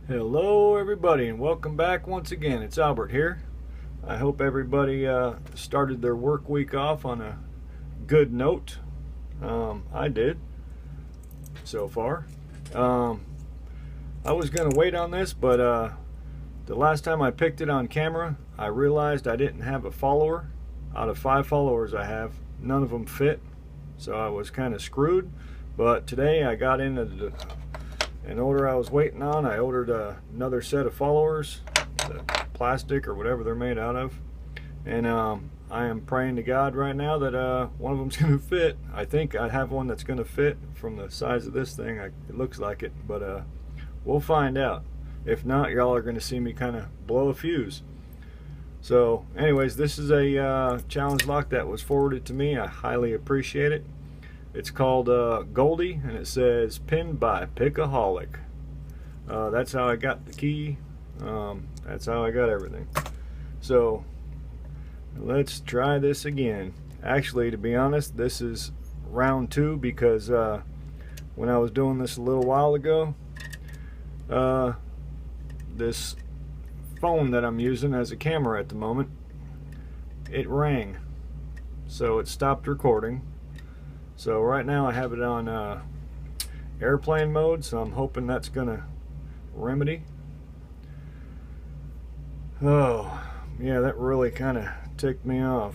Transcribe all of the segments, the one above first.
Hello everybody and welcome back once again. It's Albert here. I hope everybody started their work week off on a good note. I did so far. I was going to wait on this, but the last time I picked it on camera, I realized I didn't have a follower. Out of 5 followers I have, none of them fit, so I was kind of screwed. But today I got into an order I was waiting on. I ordered another set of followers, the plastic or whatever they're made out of, and I am praying to God right now that one of them's going to fit. I think I have one that's going to fit from the size of this thing. It looks like it, but we'll find out. If not, y'all are going to see me kind of blow a fuse. So anyways, this is a challenge lock that was forwarded to me. I highly appreciate it. It's called Goldie, and it says pinned by Pickaholic. That's how I got the key. That's how I got everything. So let's try this again. Actually, to be honest, this is round 2 because when I was doing this a little while ago, this phone that I'm using as a camera at the moment, it rang. So it stopped recording. So right now I have it on airplane mode, so I'm hoping that's gonna remedy. Oh yeah, that really kind of ticked me off.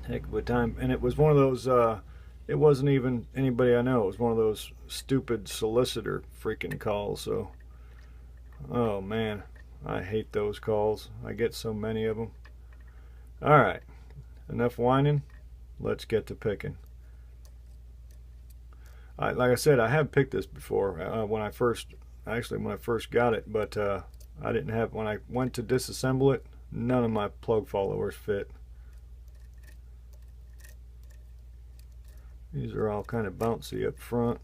Heck of a time. And it was one of those it wasn't even anybody I know. It was one of those stupid solicitor freaking calls. So oh man, I hate those calls. I get so many of them. All right, enough whining. Let's get to picking. Like I said, I have picked this before when I first got it, but I didn't have, when I went to disassemble it, none of my plug followers fit. These are all kind of bouncy up front.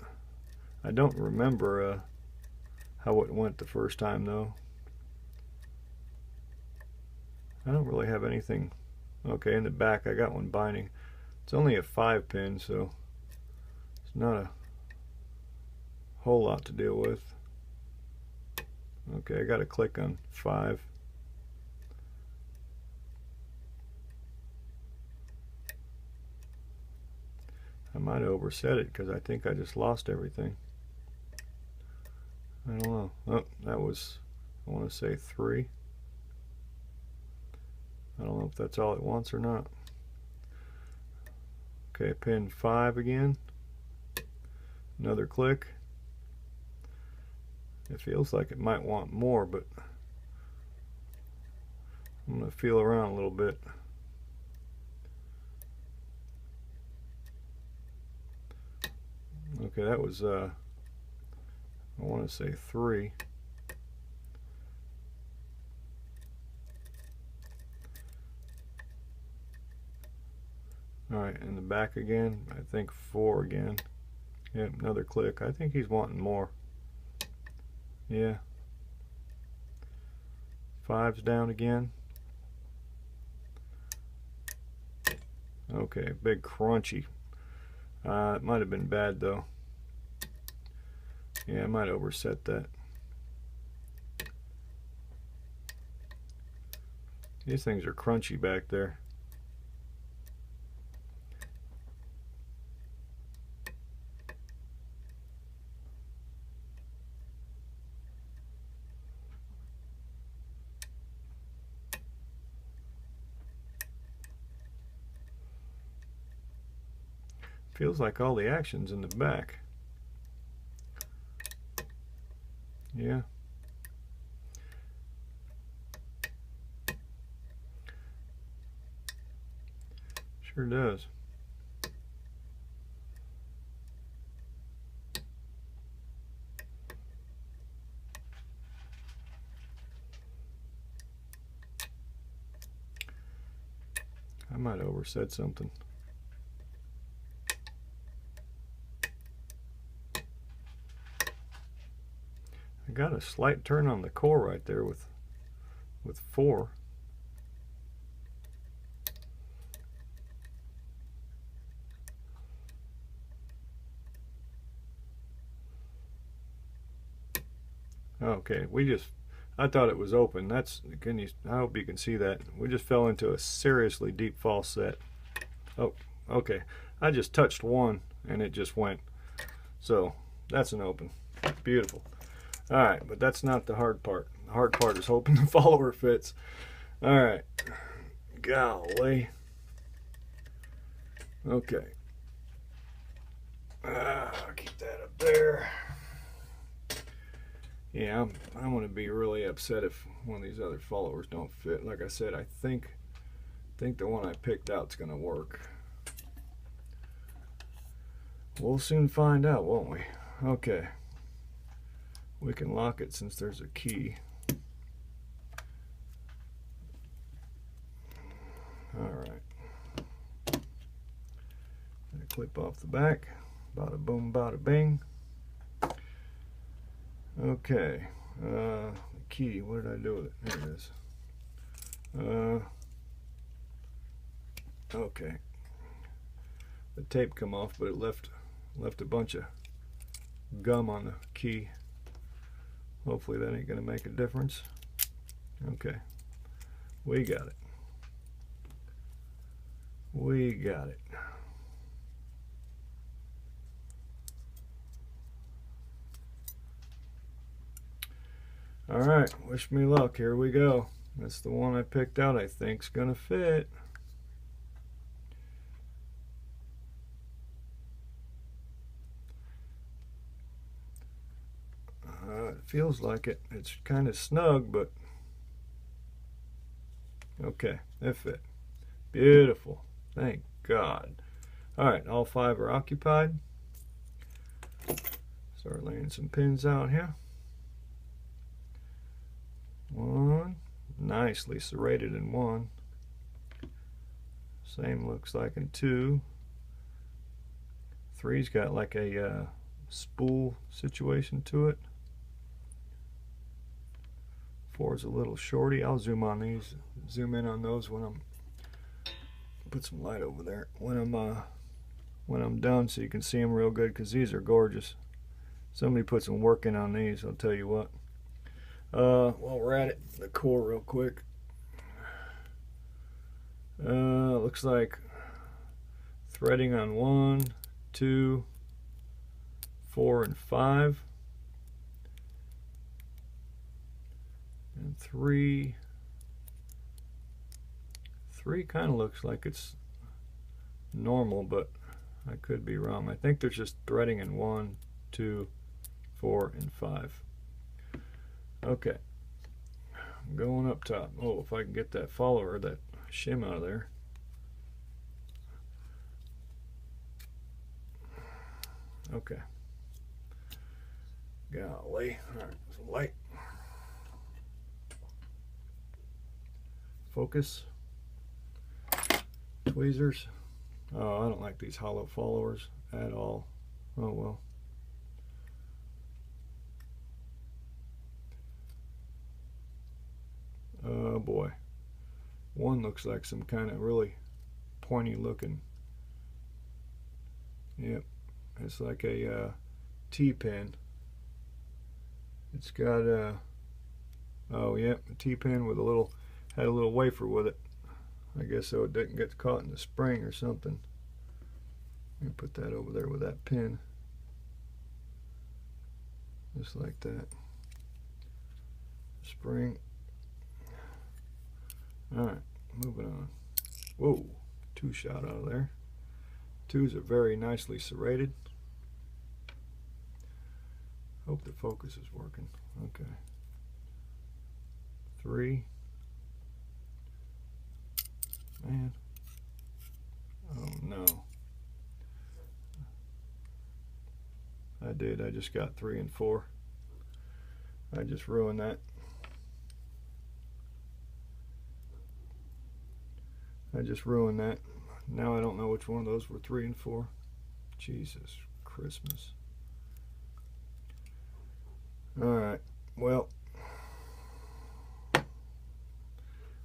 I don't remember how it went the first time though. I don't really have anything. Okay, in the back I got one binding. It's only a 5-pin, so it's not a whole lot to deal with. Okay, I got to click on 5. I might have overset it because I think I just lost everything. I don't know. Oh, that was, I want to say 3. I don't know if that's all it wants or not. Okay, pin 5 again. Another click. It feels like it might want more, but I'm going to feel around a little bit. Okay, that was, I want to say 3. Alright, in the back again, I think 4 again. Yep, another click. I think he's wanting more. Yeah. 5's down again. Okay, big crunchy. It might have been bad though. Yeah, I might overset that. These things are crunchy back there. Feels like all the action's in the back. Yeah. Sure does. I might have oversaid something. I got a slight turn on the core right there with 4. Okay, I thought it was open. I hope you can see that. We just fell into a seriously deep false set. Oh, okay. I just touched one and it just went. So that's an open. Beautiful. All right, but that's not the hard part. The hard part is hoping the follower fits. All right. Golly. Okay. Keep that up there. Yeah, I'm going to be really upset if one of these other followers don't fit. Like I said, I think the one I picked out's going to work. We'll soon find out, won't we? Okay. We can lock it since there's a key. Alright. Clip off the back. Bada boom, bada bing. Okay. The key, what did I do with it? There it is. Okay. The tape come off, but it left a bunch of gum on the key. Hopefully that ain't gonna make a difference. Okay. We got it. We got it. All right, wish me luck. Here we go. That's the one I picked out. I think's gonna fit. It feels like it. It's kind of snug, but okay, it fit. Beautiful. Thank God. All right, all 5 are occupied. Start laying some pins out here. 1, nicely serrated in 1. Same looks like in 2. 3's got like a spool situation to it. 4's a little shorty. I'll zoom in on those when I'm put some light over there when I'm done, so you can see them real good, because these are gorgeous. Somebody put some work in on these, I'll tell you what. While we're at it, the core real quick. Looks like threading on 1, 2, 4, and 5, and 3. 3 kind of looks like it's normal, but I could be wrong. I think there's just threading in 1, 2, 4, and 5. Okay, I'm going up top. Oh, if I can get that follower, that shim out of there. Okay. Golly. All right, some light. Focus. Tweezers. Oh, I don't like these hollow followers at all. Oh well. Oh boy. One looks like some kind of really pointy looking. Yep. It's like a T-pin. It's got a, oh yep, a T-pin with had a little wafer with it. I guess so it didn't get caught in the spring or something. Let me put that over there with that pin. Just like that. Spring. Alright, moving on. Whoa, 2 shot out of there. 2s are very nicely serrated. Hope the focus is working. Okay. 3. Man. Oh no. I just got 3 and 4. I just ruined that. I just ruined that. Now I don't know which one of those were 3 and 4. Jesus Christmas. Alright, well,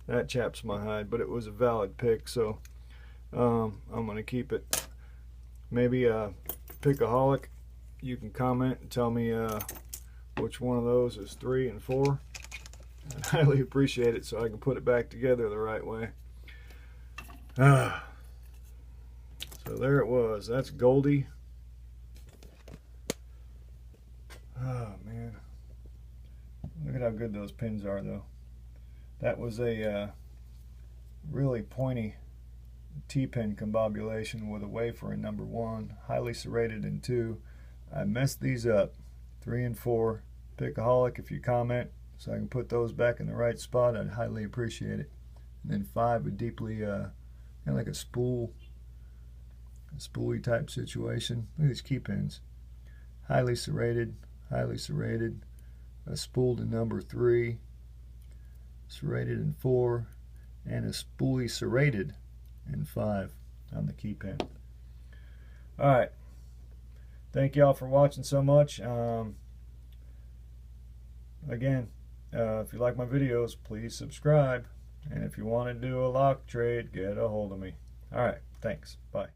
that chaps my hide, but it was a valid pick, so I'm going to keep it. Maybe Pickaholic, you can comment and tell me which one of those is 3 and 4. I highly appreciate it so I can put it back together the right way. So there it was. That's Goldie. Oh man, look at how good those pins are though. That was a really pointy T-pin combobulation with a wafer in number 1, highly serrated in 2. I messed these up. 3 and 4. Pickaholic, if you comment so I can put those back in the right spot, I'd highly appreciate it. And then 5, a deeply kind of like a spoolie type situation. Look at these key pins. Highly serrated, a spooled in number 3, serrated in 4, and a spoolie serrated in 5 on the key pin. Alright, thank y'all for watching so much. Again, if you like my videos, please subscribe, and if you want to do a lock trade, get a hold of me. Alright, thanks, bye.